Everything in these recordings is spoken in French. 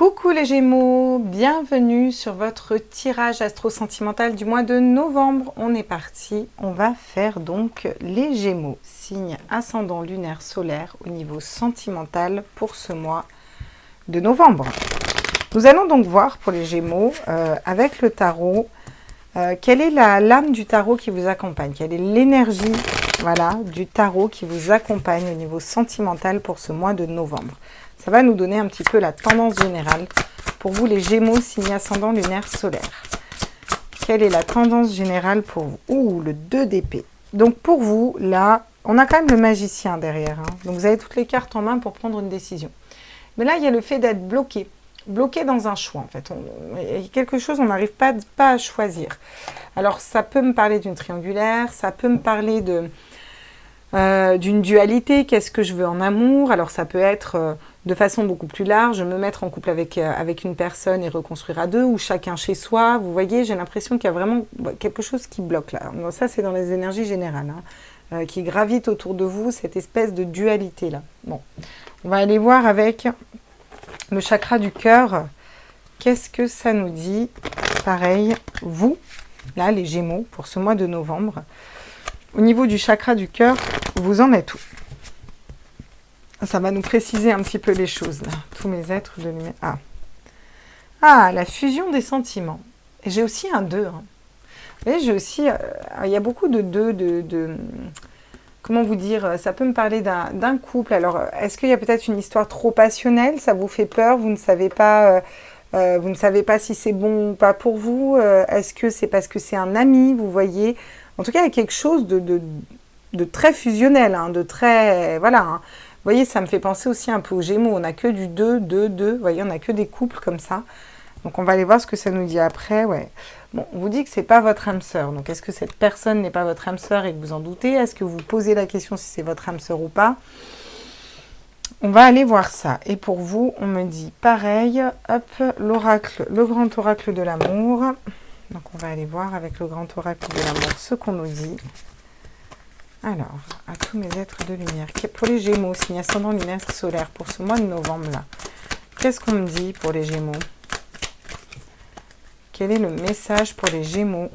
Coucou les Gémeaux, bienvenue sur votre tirage astro-sentimental du mois de novembre. On est parti, on va faire donc les Gémeaux, signe ascendant lunaire solaire au niveau sentimental pour ce mois de novembre. Nous allons donc voir pour les Gémeaux avec le tarot, quelle est la lame du tarot qui vous accompagne, quelle est l'énergie du tarot qui vous accompagne au niveau sentimental pour ce mois de novembre. Ça va nous donner un petit peu la tendance générale pour vous les Gémeaux, signe ascendant lunaire solaire. Quelle est la tendance générale pour vous? Ouh, le 2 d'épée. Donc pour vous, là, on a quand même le magicien derrière. Donc vous avez toutes les cartes en main pour prendre une décision. Mais là, il y a le fait d'être bloqué. Bloqué dans un choix, en fait. Il y a quelque chose, on n'arrive pas à choisir. Alors, ça peut me parler d'une triangulaire, ça peut me parler d'une dualité, qu'est-ce que je veux en amour. Alors, ça peut être de façon beaucoup plus large, me mettre en couple avec une personne et reconstruire à deux, ou chacun chez soi. Vous voyez, j'ai l'impression qu'il y a vraiment quelque chose qui bloque là. Donc, ça, c'est dans les énergies générales, qui gravitent autour de vous, cette espèce de dualité-là. Bon, on va aller voir avec le chakra du cœur. Qu'est-ce que ça nous dit? Pareil, vous, là, les Gémeaux, pour ce mois de novembre. Au niveau du chakra du cœur, vous en êtes où? Ça va nous préciser un petit peu les choses, là. Tous mes êtres de lumière. Ah, la fusion des sentiments. Et j'ai aussi un 2. Vous voyez, j'ai aussi... il y a beaucoup de 2, comment vous dire? Ça peut me parler d'un couple. Alors, est-ce qu'il y a peut-être une histoire trop passionnelle? Ça vous fait peur? Vous ne savez pas si c'est bon ou pas pour vous? Est-ce que c'est parce que c'est un ami? Vous voyez? En tout cas, il y a quelque chose de très fusionnel, de très... Voilà. Vous voyez, ça me fait penser aussi un peu aux Gémeaux. On n'a que du 2, 2, 2. Vous voyez, on n'a que des couples comme ça. Donc, on va aller voir ce que ça nous dit après. Ouais. Bon, on vous dit que ce n'est pas votre âme sœur. Donc, est-ce que cette personne n'est pas votre âme sœur et que vous en doutez? Est-ce que vous posez la question si c'est votre âme sœur ou pas? On va aller voir ça. Et pour vous, on me dit pareil. Hop, l'oracle, le grand oracle de l'amour. Donc, on va aller voir avec le grand oracle de l'amour ce qu'on nous dit. Alors, à tous mes êtres de lumière, pour les Gémeaux, signe ascendant lunaire solaire, pour ce mois de novembre-là, qu'est-ce qu'on me dit pour les Gémeaux? Quel est le message pour les Gémeaux?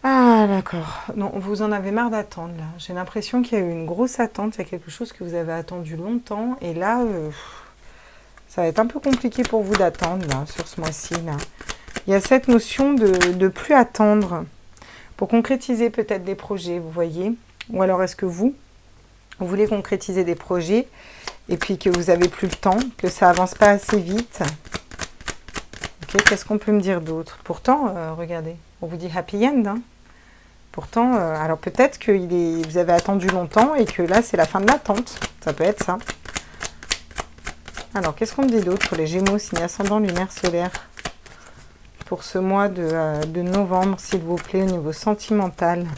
Ah, d'accord. Non, vous en avez marre d'attendre, là. J'ai l'impression qu'il y a eu une grosse attente, il y a quelque chose que vous avez attendu longtemps, et là, ça va être un peu compliqué pour vous d'attendre, là, sur ce mois-ci, là. Il y a cette notion de plus attendre, pour concrétiser peut-être des projets, vous voyez. Ou alors est-ce que vous voulez concrétiser des projets et puis que vous n'avez plus le temps, que ça avance pas assez vite. Ok, qu'est-ce qu'on peut me dire d'autre? Pourtant, regardez, on vous dit happy end. Pourtant, alors peut-être que vous avez attendu longtemps et que là, c'est la fin de l'attente. Ça peut être ça. Alors, qu'est-ce qu'on me dit d'autre pour les Gémeaux, signe ascendant lunaire solaire? Pour ce mois de novembre, s'il vous plaît, au niveau sentimental.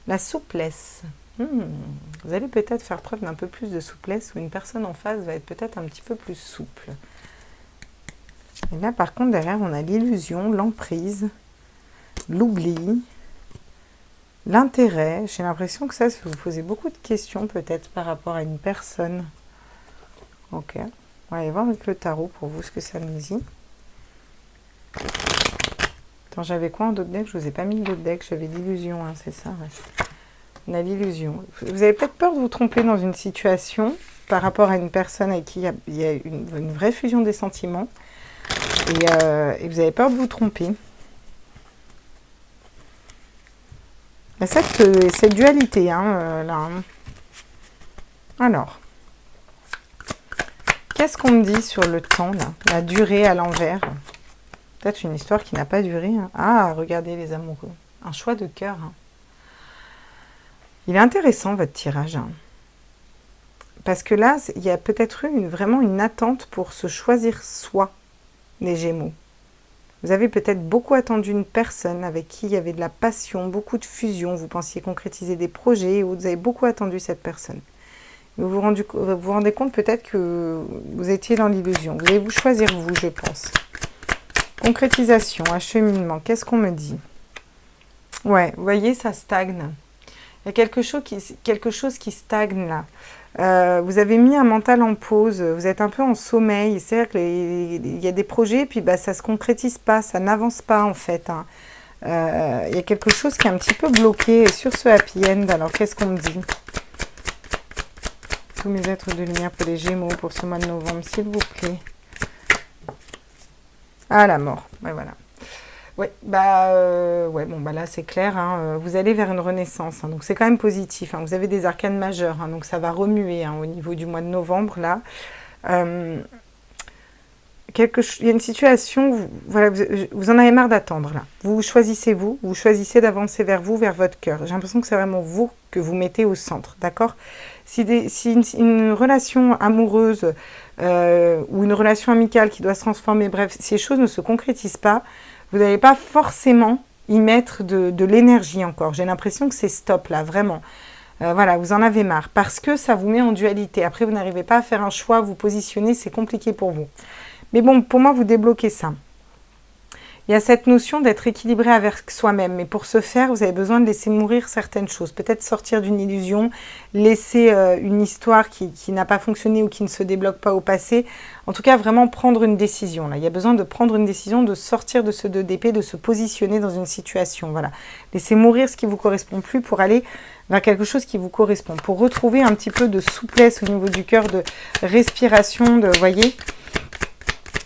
La souplesse. Vous allez peut-être faire preuve d'un peu plus de souplesse ou une personne en face va être peut-être un petit peu plus souple. Et là, par contre, derrière, on a l'illusion, l'emprise, l'oubli, l'intérêt. J'ai l'impression que ça vous posez beaucoup de questions peut-être par rapport à une personne. Ok. On va aller voir avec le tarot pour vous ce que ça nous dit. Attends, j'avais quoi en dos de deck? Je vous ai pas mis le dos de deck, j'avais l'illusion, c'est ça, ouais. On a l'illusion. Vous avez peut-être peur de vous tromper dans une situation par rapport à une personne avec qui il y a une vraie fusion des sentiments et vous avez peur de vous tromper. Il y a cette dualité, là. Alors, qu'est-ce qu'on me dit sur le temps, là? La durée à l'envers. Peut-être une histoire qui n'a pas duré. Ah, regardez les amoureux. Un choix de cœur. Il est intéressant, votre tirage. Parce que là, il y a peut-être eu vraiment une attente pour se choisir soi, les Gémeaux. Vous avez peut-être beaucoup attendu une personne avec qui il y avait de la passion, beaucoup de fusion. Vous pensiez concrétiser des projets, ou vous avez beaucoup attendu cette personne. Vous vous rendez compte peut-être que vous étiez dans l'illusion. Vous allez vous choisir vous, je pense. Concrétisation, acheminement, qu'est-ce qu'on me dit? Ouais, vous voyez, ça stagne. Il y a quelque chose qui stagne là. Vous avez mis un mental en pause, vous êtes un peu en sommeil. C'est-à-dire qu'il y a des projets, puis bah, ça ne se concrétise pas, ça n'avance pas en fait. Hein. Il y a quelque chose qui est un petit peu bloqué sur ce happy end. Alors, qu'est-ce qu'on me dit? Tous mes êtres de lumière pour les Gémeaux pour ce mois de novembre, s'il vous plaît. Ah, la mort. Ouais, voilà. Ouais, ouais, bon, bah là, c'est clair. Hein, vous allez vers une renaissance. Hein, donc, c'est quand même positif. Hein, vous avez des arcanes majeures. Hein, donc, ça va remuer hein, au niveau du mois de novembre, là. Il y a une situation, voilà, vous en avez marre d'attendre là. Vous choisissez d'avancer vers vous, vers votre cœur. J'ai l'impression que c'est vraiment vous que vous mettez au centre, d'accord? Si une relation amoureuse ou une relation amicale qui doit se transformer, bref, si les choses ne se concrétisent pas, vous n'allez pas forcément y mettre de l'énergie encore. J'ai l'impression que c'est stop là, vraiment. Voilà, vous en avez marre parce que ça vous met en dualité. Après, vous n'arrivez pas à faire un choix, vous positionner, c'est compliqué pour vous. Mais bon, pour moi, vous débloquez ça. Il y a cette notion d'être équilibré avec soi-même. Mais pour ce faire, vous avez besoin de laisser mourir certaines choses. Peut-être sortir d'une illusion, laisser une histoire qui n'a pas fonctionné ou qui ne se débloque pas au passé. En tout cas, vraiment prendre une décision. Là. Il y a besoin de prendre une décision, de sortir de ce 2 d'épée, de se positionner dans une situation. Voilà. Laissez mourir ce qui ne vous correspond plus pour aller vers quelque chose qui vous correspond. Pour retrouver un petit peu de souplesse au niveau du cœur, de respiration, de, voyez.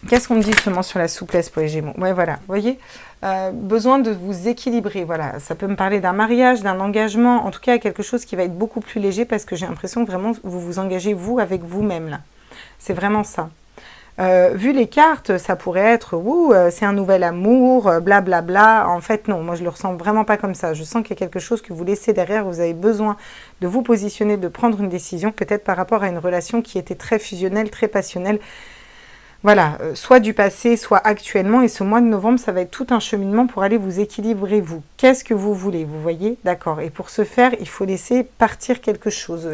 Qu'est-ce qu'on me dit justement sur la souplesse pour les Gémeaux? Ouais, voilà, vous voyez, besoin de vous équilibrer, voilà. Ça peut me parler d'un mariage, d'un engagement, en tout cas quelque chose qui va être beaucoup plus léger parce que j'ai l'impression que vraiment vous vous engagez vous avec vous-même là. C'est vraiment ça. Vu les cartes, ça pourrait être c'est un nouvel amour, blablabla. Bla, bla. En fait, non, moi je le ressens vraiment pas comme ça. Je sens qu'il y a quelque chose que vous laissez derrière. Vous avez besoin de vous positionner, de prendre une décision, peut-être par rapport à une relation qui était très fusionnelle, très passionnelle. Voilà, soit du passé, soit actuellement. Et ce mois de novembre, ça va être tout un cheminement pour aller vous équilibrer, vous. Qu'est-ce que vous voulez, vous voyez? D'accord. Et pour ce faire, il faut laisser partir quelque chose.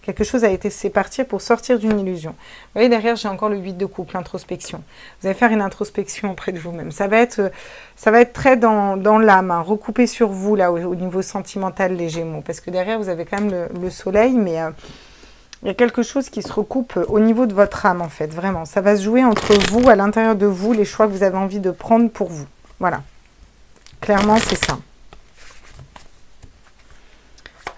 Quelque chose a été laissé partir pour sortir d'une illusion. Vous voyez, derrière, j'ai encore le 8 de coupe, l'introspection. Vous allez faire une introspection auprès de vous-même. Ça va être très dans l'âme, hein, recoupé sur vous, là, au niveau sentimental, les Gémeaux. Parce que derrière, vous avez quand même le soleil, mais... il y a quelque chose qui se recoupe au niveau de votre âme, en fait, vraiment. Ça va se jouer entre vous, à l'intérieur de vous, les choix que vous avez envie de prendre pour vous. Voilà. Clairement, c'est ça.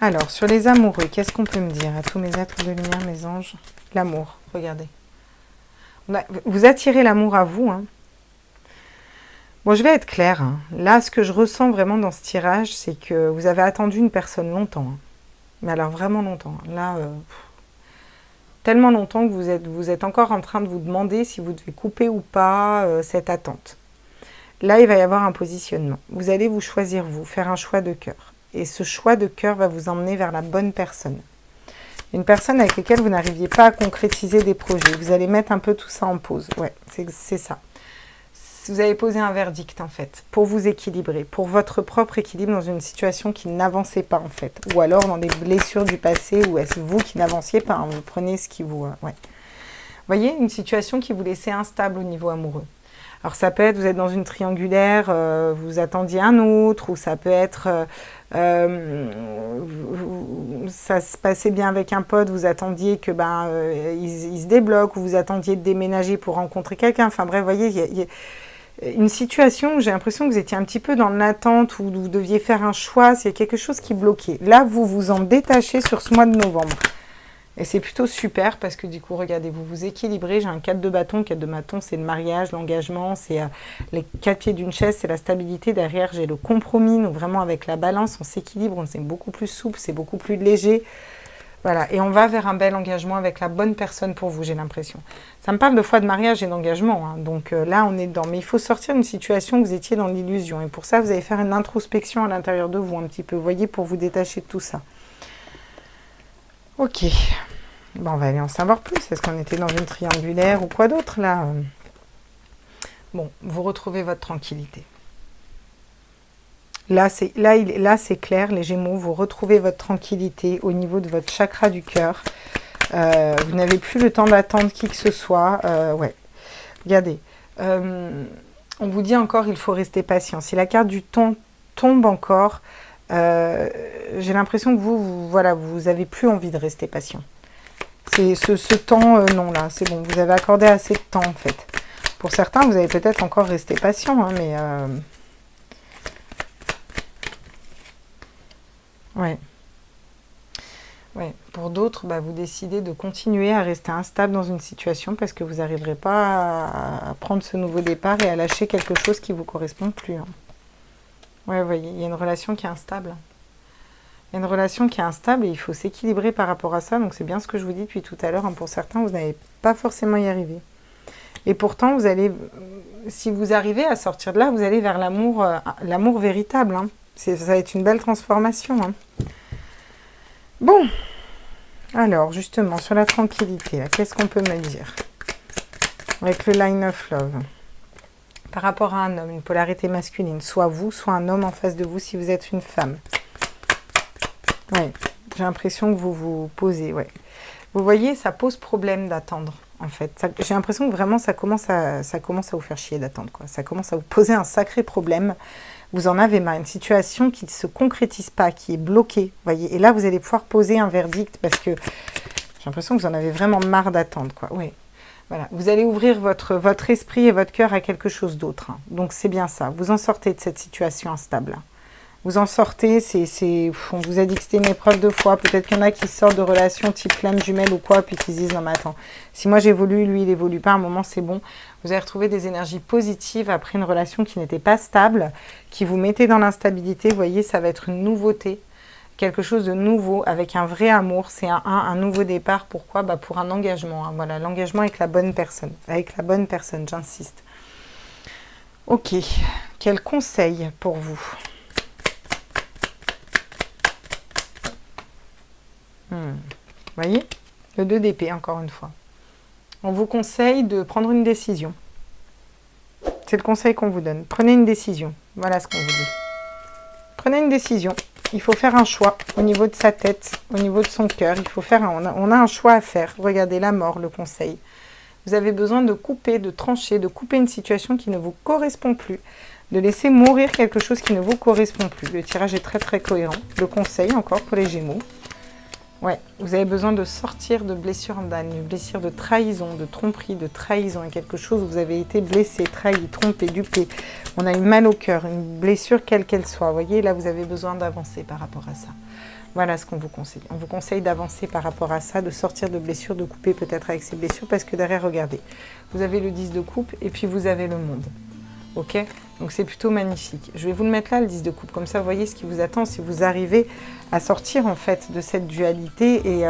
Alors, sur les amoureux, qu'est-ce qu'on peut me dire à tous mes êtres de lumière, mes anges? L'amour, regardez. Vous attirez l'amour à vous. Hein. Bon, je vais être claire. Hein. Là, ce que je ressens vraiment dans ce tirage, c'est que vous avez attendu une personne longtemps. Hein. Mais alors, vraiment longtemps. Là... tellement longtemps que vous êtes encore en train de vous demander si vous devez couper ou pas cette attente. Là, il va y avoir un positionnement. Vous allez vous choisir, vous, faire un choix de cœur. Et ce choix de cœur va vous emmener vers la bonne personne. Une personne avec laquelle vous n'arriviez pas à concrétiser des projets. Vous allez mettre un peu tout ça en pause. Ouais, c'est ça. Vous avez posé un verdict, en fait, pour vous équilibrer, pour votre propre équilibre dans une situation qui n'avançait pas, en fait. Ou alors dans des blessures du passé, où est-ce vous qui n'avanciez pas. Hein, vous prenez ce qui vous... ouais. Vous voyez, une situation qui vous laissait instable au niveau amoureux. Alors, ça peut être, vous êtes dans une triangulaire, vous attendiez un autre, ou ça peut être... ça se passait bien avec un pote, vous attendiez que il se débloque, ou vous attendiez de déménager pour rencontrer quelqu'un. Enfin bref, vous voyez, il y a une situation où j'ai l'impression que vous étiez un petit peu dans l'attente, où vous deviez faire un choix, s'il y a quelque chose qui bloquait. Là, vous vous en détachez sur ce mois de novembre. Et c'est plutôt super parce que du coup, regardez, vous vous équilibrez. J'ai un 4 de bâton. 4 de bâton, c'est le mariage, l'engagement, c'est les 4 pieds d'une chaise, c'est la stabilité. Derrière, j'ai le compromis. Donc vraiment, avec la balance, on s'équilibre, c'est beaucoup plus souple, c'est beaucoup plus léger. Voilà, et on va vers un bel engagement avec la bonne personne pour vous, j'ai l'impression. Ça me parle de foi de mariage et d'engagement, hein, donc là, on est dedans. Mais il faut sortir d'une situation où vous étiez dans l'illusion. Et pour ça, vous allez faire une introspection à l'intérieur de vous, un petit peu, vous voyez, pour vous détacher de tout ça. Ok. Bon, on va aller en savoir plus. Est-ce qu'on était dans une triangulaire ou quoi d'autre, là? Bon, vous retrouvez votre tranquillité. Là, c'est clair, les Gémeaux, vous retrouvez votre tranquillité au niveau de votre chakra du cœur. Vous n'avez plus le temps d'attendre qui que ce soit. Ouais. Regardez. On vous dit encore, il faut rester patient. Si la carte du temps tombe encore, j'ai l'impression que vous n'avez plus envie de rester patient. C'est ce temps, non, là, c'est bon. Vous avez accordé assez de temps, en fait. Pour certains, vous allez peut-être encore rester patient, hein, mais... Ouais. Ouais. Pour d'autres, bah, vous décidez de continuer à rester instable dans une situation parce que vous n'arriverez pas à prendre ce nouveau départ et à lâcher quelque chose qui ne vous correspond plus. Hein. Ouais, vous voyez, il y a une relation qui est instable. Il y a une relation qui est instable et il faut s'équilibrer par rapport à ça. Donc c'est bien ce que je vous dis depuis tout à l'heure. Hein. Pour certains, vous n'allez pas forcément y arriver. Et pourtant, vous allez, si vous arrivez à sortir de là, vous allez vers l'amour véritable. Hein. Ça va être une belle transformation. Hein. Bon, alors justement, sur la tranquillité, qu'est-ce qu'on peut me dire avec le line of love par rapport à un homme, une polarité masculine, soit vous, soit un homme en face de vous si vous êtes une femme. Ouais, j'ai l'impression que vous vous posez, ouais. Vous voyez, ça pose problème d'attendre, en fait. J'ai l'impression que vraiment, ça commence à vous faire chier d'attendre, quoi. Ça commence à vous poser un sacré problème. Vous en avez marre, une situation qui ne se concrétise pas, qui est bloquée, voyez. Et là, vous allez pouvoir poser un verdict parce que j'ai l'impression que vous en avez vraiment marre d'attendre, quoi. Oui. Voilà. Vous allez ouvrir votre esprit et votre cœur à quelque chose d'autre. Hein. Donc, c'est bien ça. Vous en sortez de cette situation instable. Vous en sortez, on vous a dit que c'était une épreuve de foi. Peut-être qu'il y en a qui sortent de relations type flamme jumelle ou quoi, puis qui se disent, non mais attends, si moi j'évolue, lui il évolue pas, à un moment c'est bon. Vous allez retrouver des énergies positives après une relation qui n'était pas stable, qui vous mettait dans l'instabilité. Vous voyez, ça va être une nouveauté, quelque chose de nouveau, avec un vrai amour. C'est un nouveau départ. Pourquoi? Bah pour un engagement. Hein. Voilà, l'engagement avec la bonne personne. Avec la bonne personne, j'insiste. Ok, quel conseil pour vous? Voyez, le 2 d'épée, encore une fois. On vous conseille de prendre une décision. C'est le conseil qu'on vous donne. Prenez une décision. Voilà ce qu'on vous dit. Prenez une décision. Il faut faire un choix au niveau de sa tête, au niveau de son cœur. Il faut faire on a un choix à faire. Regardez la mort, le conseil. Vous avez besoin de couper, de trancher, de couper une situation qui ne vous correspond plus. De laisser mourir quelque chose qui ne vous correspond plus. Le tirage est très très cohérent. Le conseil encore pour les Gémeaux. Ouais, vous avez besoin de sortir de blessures en d'âne, une blessure de trahison, de tromperie, de trahison, et quelque chose où vous avez été blessé, trahi, trompé, dupé. On a eu mal au cœur, une blessure quelle qu'elle soit. Vous voyez, là, vous avez besoin d'avancer par rapport à ça. Voilà ce qu'on vous conseille. On vous conseille d'avancer par rapport à ça, de sortir de blessures, de couper peut-être avec ces blessures, parce que derrière, regardez, vous avez le 10 de coupe et puis vous avez le monde. Ok, donc c'est plutôt magnifique. Je vais vous le mettre là, le 10 de coupe. Comme ça, vous voyez ce qui vous attend si vous arrivez à sortir en fait de cette dualité et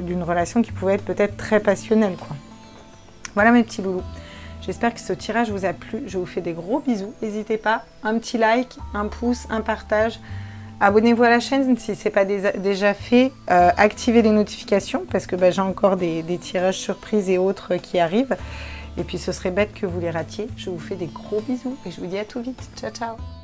d'une relation qui pouvait être peut-être très passionnelle, quoi. Voilà mes petits loulous. J'espère que ce tirage vous a plu. Je vous fais des gros bisous. N'hésitez pas, un petit like, un pouce, un partage. Abonnez-vous à la chaîne si ce n'est pas déjà fait. Activez les notifications parce que j'ai encore des tirages surprises et autres qui arrivent. Et puis ce serait bête que vous les ratiez. Je vous fais des gros bisous et je vous dis à tout vite. Ciao, ciao!